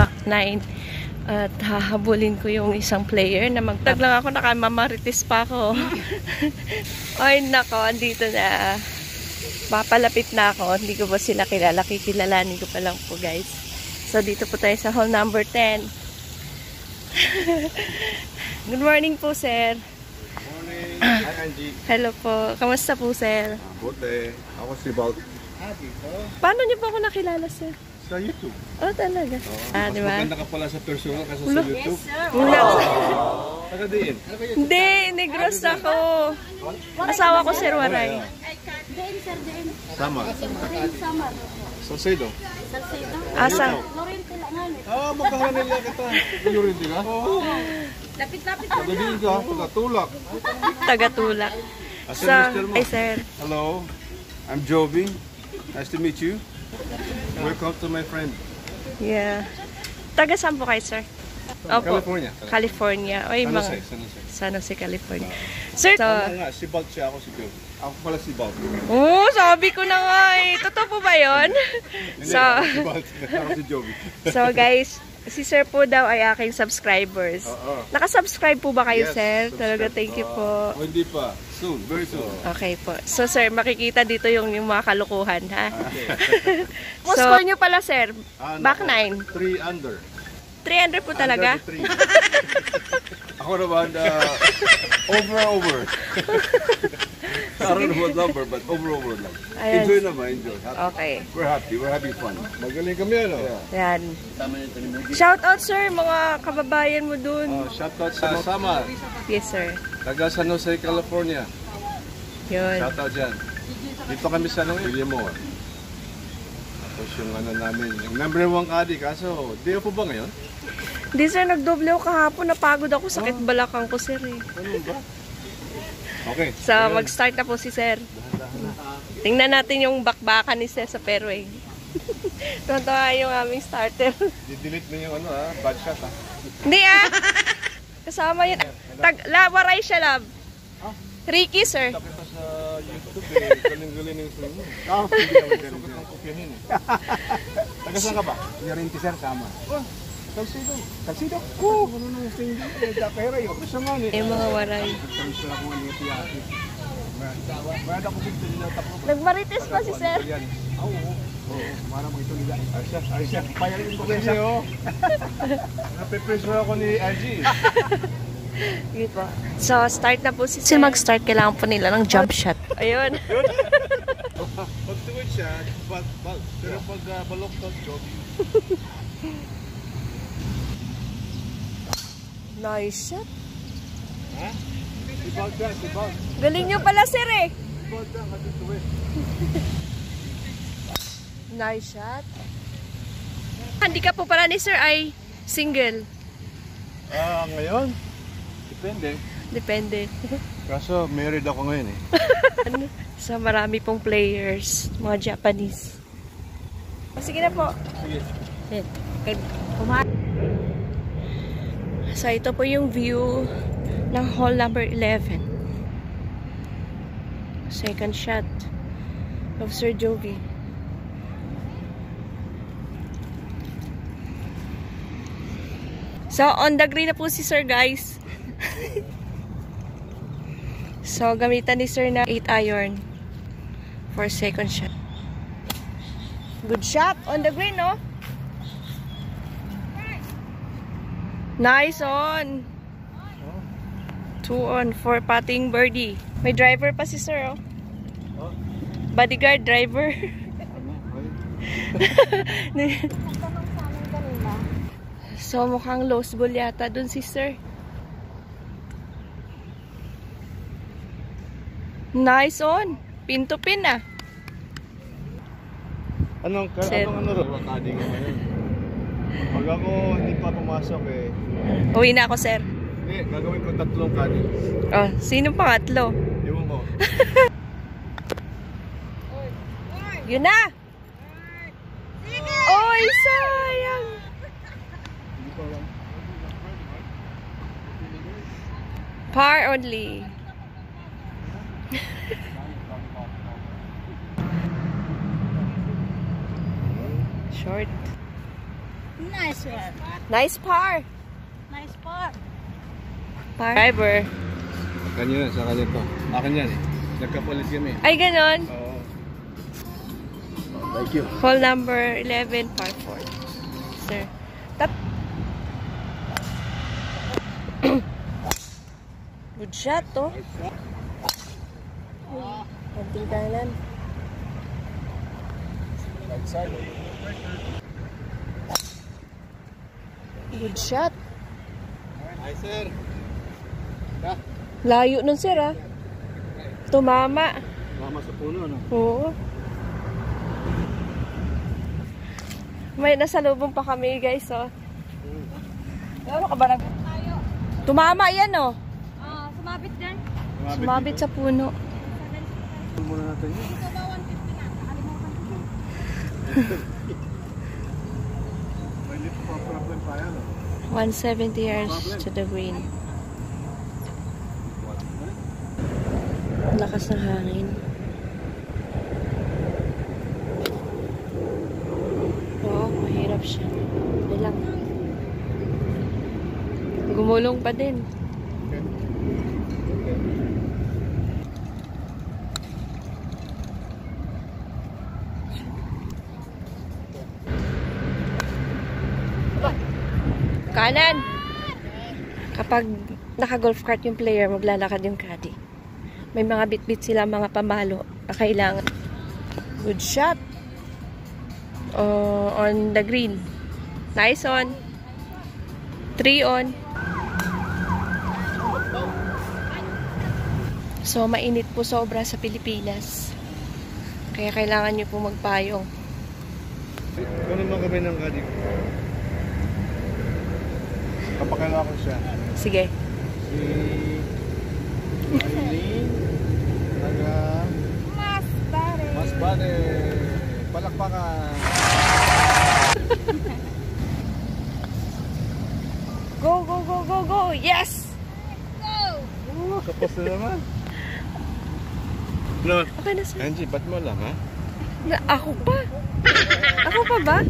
back 9. At hahabulin ko yung isang player na magtag lang ako, nakamamarites pa ako. Ay nako, andito na. Papalapit na ako. Hindi ko ba sila kilala? Kikilalanin ko pa lang po guys. So dito po tayo sa hall number 10. Good morning po sir. Good morning. Hi Angie. Hello po. Kamusta po sir? Buti. Ako si Balt. Paano niyo po ako nakilala sir? Sa YouTube. Oh talaga? Mas Diba? maganda ka pala sa personal kasi sa YouTube. Taga diin. Hindi, negros ako. Asawa ko Sir Waray. Sama. Salcedo. Asa? Magkahanil lang kita. Lorente ka? Oo. Lapit-lapit Taga diin ka. Taga Tulak. Taga-Tulak. Asa So, mister mo? ay sir. Hello. I'm Joby. Nice to meet you. Welcome to my friend. Yeah. Taga saan po kayo sir? Opo. California. California. Oy, San mga Jose. San Jose. San Jose, California. Sir, so, Ano nga, si Balt siya, ako si Joby. Ako pala si Balt. oh, sabi ko na nga eh. Totoo po ba yun? Hindi, So, si Balt. Ako si Joby. so guys, si sir po daw ay aking subscribers. Oo. Nakasubscribe po ba kayo Yes, sir? subscribe. Talaga thank you po. Oh, hindi pa. Soon. Very soon. Okay po. So sir, makikita dito yung mga kalukuhan ha. Okay. So, score nyo pala sir, back 9. 3 under. 300 po talaga? Under the 3. Ako naman, over. I don't know what number, but over lang. Ayan. Enjoy naman, enjoy. Okay. We're happy, we're having fun. Magaling kami, ano? Yeah. Yan. Shout out sir, mga kababayan mo dun. Shoutout sa Sama, Yes sir. taga San Jose, California. Yun. Shoutout dyan. Dito kami sa Villamor. Tapos yung ano namin, yung number 1 kadi, kaso, di po ba ngayon? Hindi sir, nagdoble ako kahapon. Napagod ako. Sakit balakang ko sir eh. Ano ba? Okay. So, mag-start na po si sir. Tingnan natin yung bakbakan ni sir sa fairway. Tuntua yung aming starter. Di-delete mo yung ano bad shot Hindi Kasama yun. Waray siya love. Ricky sir. Nakita sa YouTube galing-galing yung swing mo. Hindi naman galing ang kopyahin Taga saan ka ba? Lorente sir, sama. Salcedo. Salcedo? Oo, ano nang swing din. Pera yun. Gusto nga ni. Yung mga waray. Salcedo ako nga niya tiyaki. Mayroon ako dito nila tapos. Nagmarites pa si sir. Oo. Mara mo ito nila. Ay siya. Payarin ko Kasi kaya. nape-pressure ako ni Angie. Dito. So, start na po si sir. Mag-start, kailangan po nila ng jump shot. Ayun. Pag tuwid siya, bal. Pero pag baloktot, jogging. Nice shot. Ha? Si Balt yan, si Balt. Galing nyo pala sir eh. Si Balt yan, kasi tuwid. Nice shot. Handicap po pala ni sir ay single. Ngayon? Depende. Depende. Kaso, married ako ngayon eh. So, marami pong players. Mga Japanese. Sige na po. Sige. So, ito po yung view ng hall number 11. Second shot of Sir Jovi. So, on the green na po si Sir, guys. So, gamitan ni Sir na 8 iron for second shot. Good shot on the green, no? Nice on. 2 on for putting birdie. May driver pa si Sir, oh. Bodyguard driver. So, mukhang lost ball yata dun si Sir. Nice on. Pin to pin ah. Anong ano ro? Kadi nga ngayon. Pag ako hindi pa pumasok eh. Uwi na ako, Sir. Hindi, gagawin ko 3 kadi. Oh, sino pangatlo? Ewan ko. Yun na! Oy, sayang! Par only. Short. Nice one. Nice par. Nice par. Par. Driver. Kanya yan, sa kanya to. Akin yan eh. Nagkapalit kami. Ay, ganon. Oo. Thank you. Hole number 11, par 4. Sir. Good shot, to. Konting kanan. Right side. Good shot. Hi, sir. Layo nun, sir, ah. Tumama. Mama sa puno, no? Oo. May nasalubong pa kami, guys, oh. Ano ka ba nag... Tumama yan, oh. Sumabit dyan. Sumabit sa puno. Ito muna natin yun. Ito ba 150 na? Nakalimutan ko. May little problem pa yan, no? 170 yards to the green. Lakas ng hangin. Oo, mahirap siya. Hindi lang. Gumulong pa din. Kanan! Kapag naka-golf cart yung player, maglalakad yung caddy. May mga bit-bit sila, mga pamalo na kailangan. Good shot. On the green. Nice on. 3 on. So, mainit po sobra sa Pilipinas. Kaya kailangan nyo po magpayong. Kung naman kami ng kadi. Kapakala ko siya. Sige. Si Eileen. Taga Masbate. Palakpakan. Go, go, go, go, go! Yes! Kapos na naman. No. Okay na, sir. Angie, ba't mo lang, ha? Ako pa? Ako pa ba?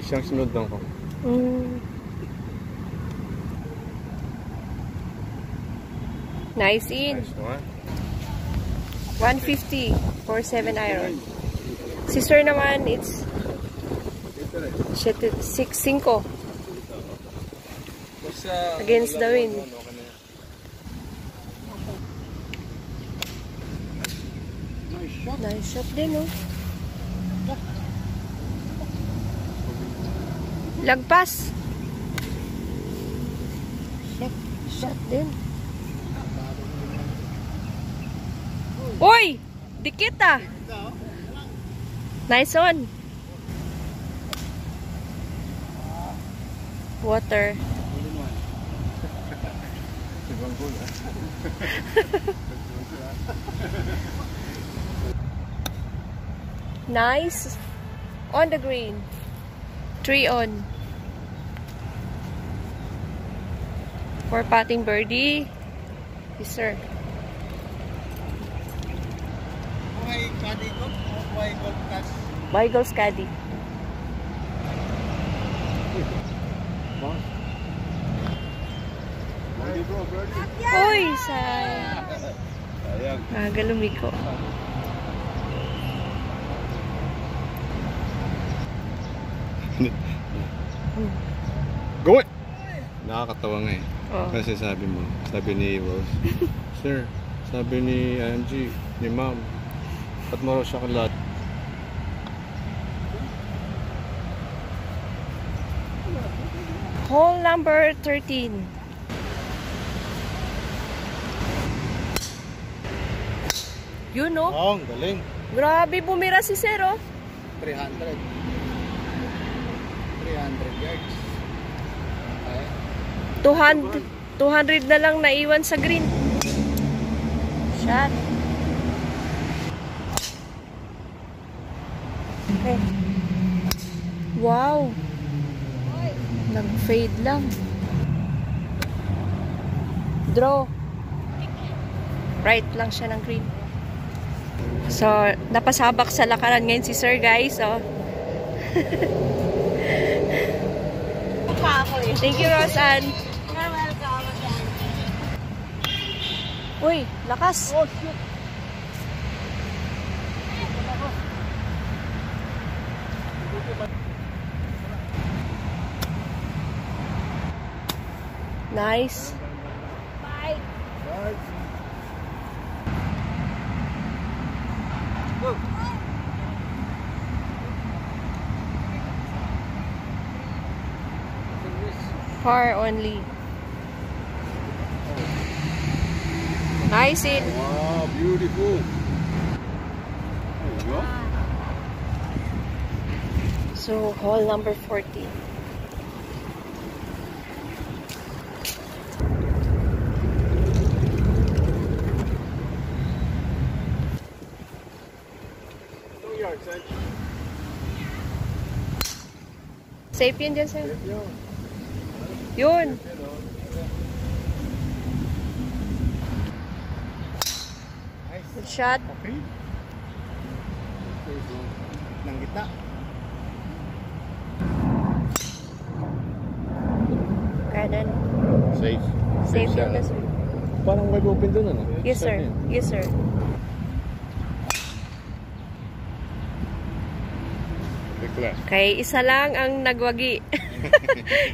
Siyang sunod lang ko. Nice in. Nice one. 150 for 7 iron. Si sir naman, it's 6-5 against the wind. Nice shot din, oh. Lagpas. Shot din. Uy! Dikit, ah. Nice one. Water. Nice. On the green. 3 on. For patting birdie. Yes, sir. Okay, kadi ko. Okay, gold touch. Weigels caddy. Uy, sayang. Lumiko. Go it! Nakakatawa nga eh. Oh. Kasi sabi ni Rose, Sir, sabi ni Angie, ni Ma'am, ba't mo raw siya kalat? Hole number 13. You know? Oh, galing. Grabe, bumira si Sir, oh. 300 yards. Okay. 200 na lang naiwan sa green. Shot. Okay. Wow. Nag-fade lang. Draw. Right lang siya ng green. So, napasabak sa lakaran ngayon si Sir, guys. So, thank you, Rosanne. You're welcome again. Uy, lakas. Oh, shit. Nice. Bye. Par only. Nice it. Wow, beautiful. There you go. So, hole number 40. Safe yun dyan, sir. Yun. Good shot. Okay. Nang gitna. Kanan. Safe. Safe siya. yun na, sir. Parang wide open doon, ano? Yes, sir. Yes, sir. Class. Okay, isa lang ang nagwagi.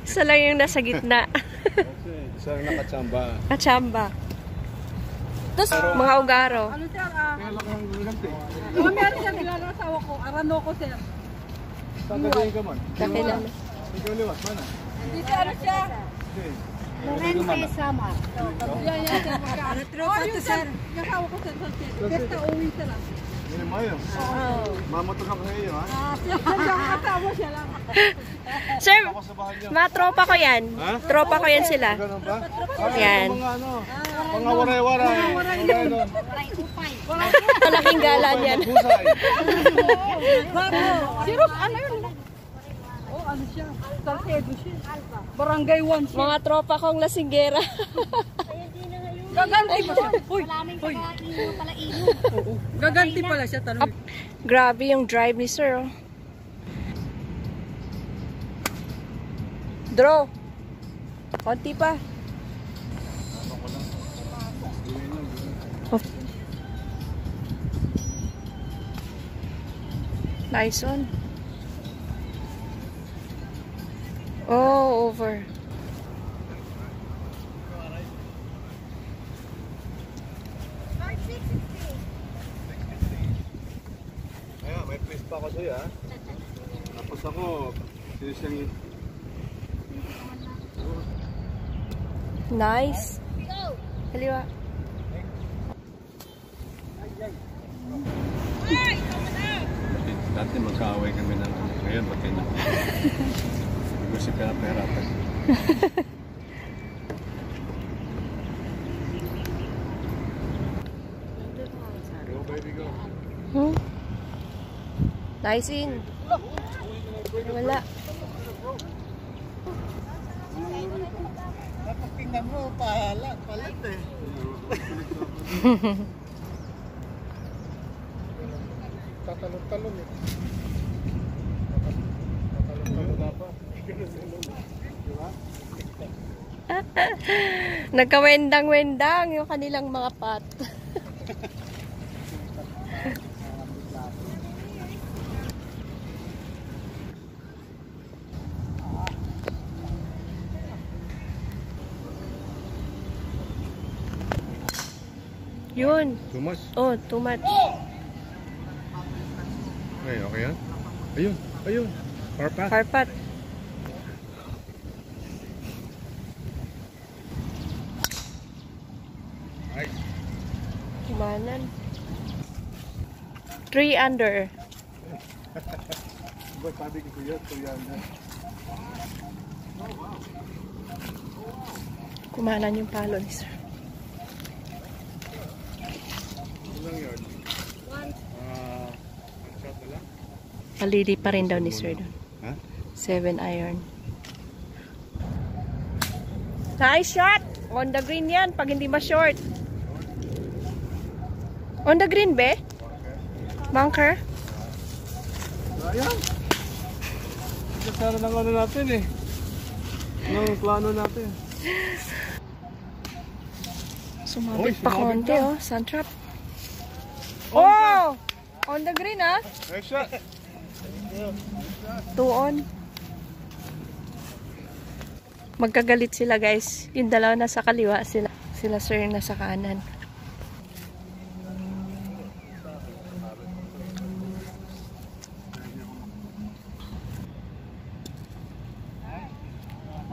Isa lang yung nasa gitna. Isa lang nakachamba. Kachamba. Tapos, mga ugaro. Ano sir? Kaya lang ang gulat eh. Meron siya nilalasawa ko. Arano ko sir. Tagadayin ka man. Kakilala. Ikaw liwat, mana? Hindi siya ano siya. Lorente Sama. Yan yan sir. Tropa to sir. Yung asawa ko sir. Basta uwi sila. Hindi mayo. Mamoto ka pa sa iyo, ha? Siya yung asawa siya lang. Sir, Ako sa bahay niyo. mga tropa ko yan. Ha? Tropa ko yan sila. Ganun ba? Yan. Mga ano, mga waray-waray. Mga ano. Malaking gala yan. Busay. Sirop ano yun? Oh ano siya? Salcedo siya. Barangay 1 siya. Mga tropa kong lasinggera. Gaganti pa siya. Uy! Uy! Gaganti pala siya. Tanong. Grabe yung drive ni sir. Oh. Draw. Konti pa. Oh. Nice one. Oh, over. Ayan, may place pa ako sa'yo, ha? Tapos ako, sinisang Nice. Kaliwa. dati magkaaway kami ng ano. Ngayon, pati na. Gusto pera-pera pa. Go, baby, go. Hmm? Nice in. Wala. Tingnan mo, palit eh. Tatalon-talon eh. Tatalon-talon dapat. Diba? Nagkawendang-wendang yung kanilang mga pot. Yun. Too much? Oh, too much. Ay, okay yan? Ayun, ayun. Carpat. Carpat. Ay. Kumanan. 3 under. Diba sabi ko kuya, kuya na. Kumanan yung palo ni sir. Ilang yard? One shot na lang? Palidi pa rin daw ni sir doon. Ha? 7 iron. Nice shot! On the green yan, pag hindi ma-short. On the green, be? Bunker? Ayan. Ito sana ng ano natin eh. Ng plano natin. Sumabit Oy, pa sumabit konti, na. oh. Sun trap. Oh! On the green, ah. Nice shot. 2 on. Magkagalit sila, guys. Yung dalawa nasa kaliwa, sila sir nasa kanan.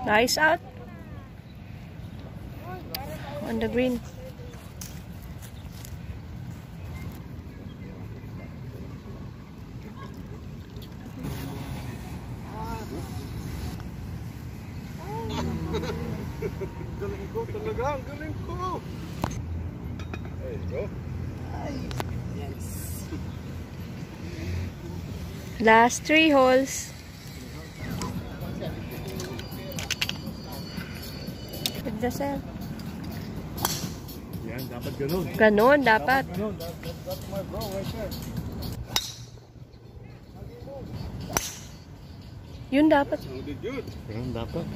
Nice out. On the green. Galing ko talaga. Ang galing ko. There you go. Last 3 holes. Pagdasal. Yan, dapat ganun. Ganon, dapat. Ganun. That's my bro right there. Yun dapat. Sounded good. Ganun dapat.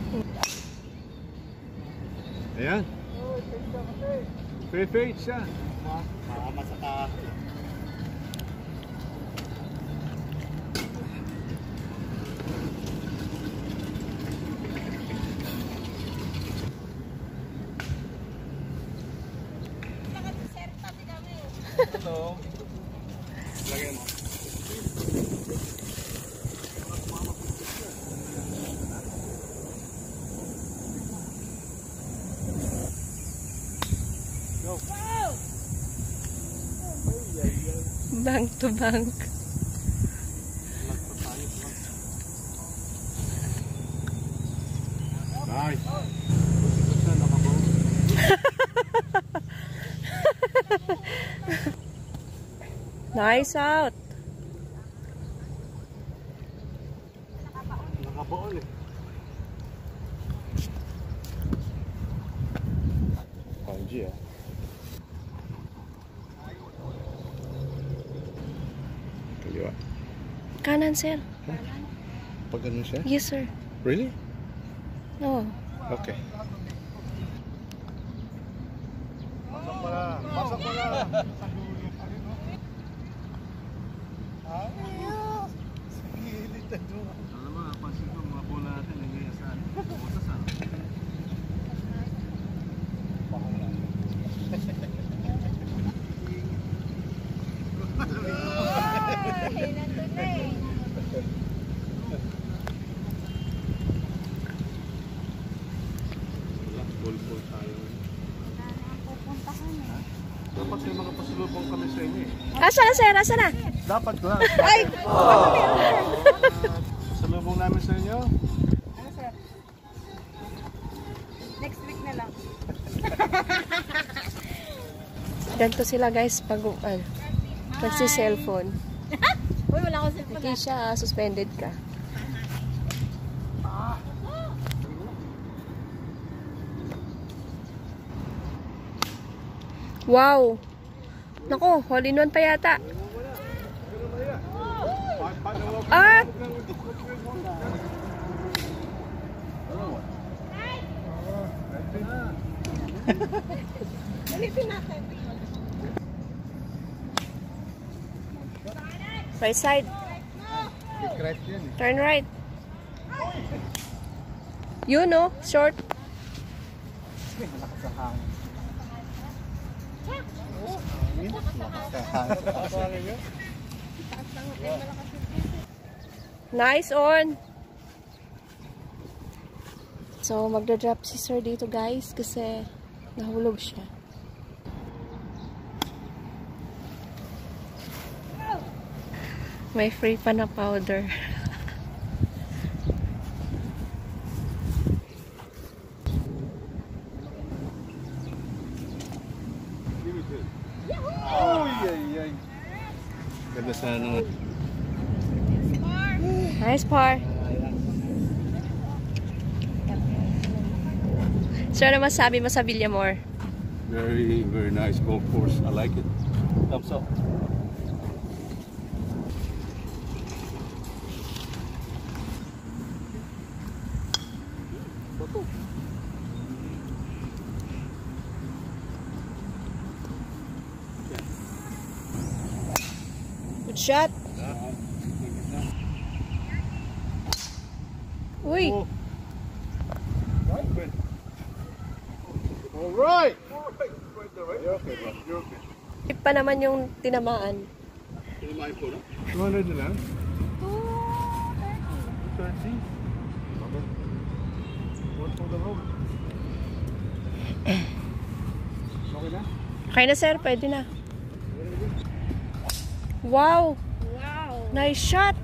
Ayan. Fade siya. Masaka. Hello. Lagyan mo. Bank to bank. Nice. Nice out. Nakabaon eh. Kanji ah. Kaliwa. Kanan, sir. Pag ano siya? Yes, sir. Really? No. Okay. Pasok mo na. Pasok mo na. Alam mo, napansin ko mga bola natin nangyayari saan? Pumunta saan? Ball tayo. Dapat may mga pasalubong kami sa inyo eh. Asa na, sir? Asa na? Dapat ko. Ay! Pasalubong namin sa inyo. Ano, sir? Next week na lang. Ganito sila, guys, pag nagsi-cellphone. Uy, wala akong cellphone. Hindi siya suspended ka. Wow! Naku, hole in one pa yata. Ah! Right side. Turn right. You know, short. Nice on. So, magdadrop si sir dito, guys, kasi nahulog siya. May free pa na powder. Ganda sana. Nice par. So, ano masabi mo sa Villamor? Very, very nice golf course. I like it. Thumbs up. Good shot. Uy. Oh. All right. You're okay, bro. You're okay. Pa naman yung tinamaan. 200 na lang? 230. One for the road. Okay na? Okay na sir, pwede na. Wow! Wow. Nice shot!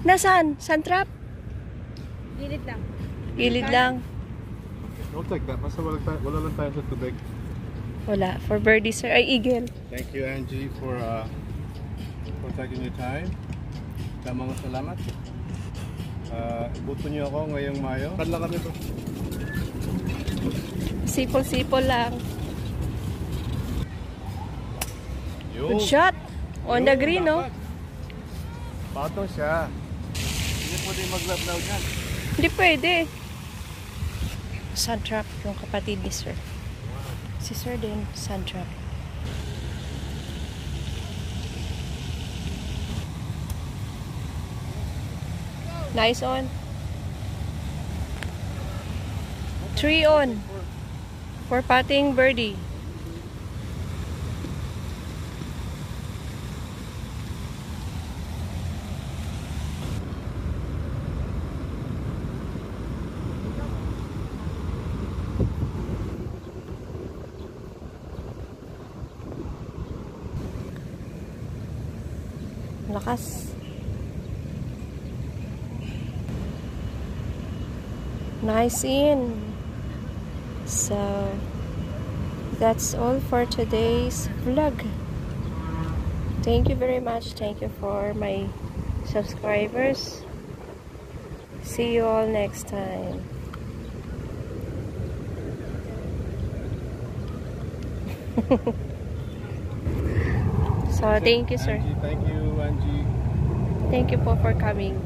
Nasaan? Sand trap? Gilid lang. Gilid lang. I'll take that. Basta wala lang tayo sa tubig. Wala. For birdie sir. Ay, eagle. Thank you, Angie, for taking your time. Mga salamat. Ibuto niyo ako ngayong Mayo. Kadla kami to. Sipol-sipol lang. Yo. Good shot! On the green, no? Patong siya. Hindi pwede mag-love niyan. Hindi pwede. Sand trap yung kapatid ni sir. Si sir din, sand trap. Nice on. 3 on. For putting birdie. Lakas. Nice in. So that's all for today's vlog. Thank you very much. Thank you for my subscribers. See you all next time. So thank you, sir. Angie, thank you, Angie. Thank you po for coming.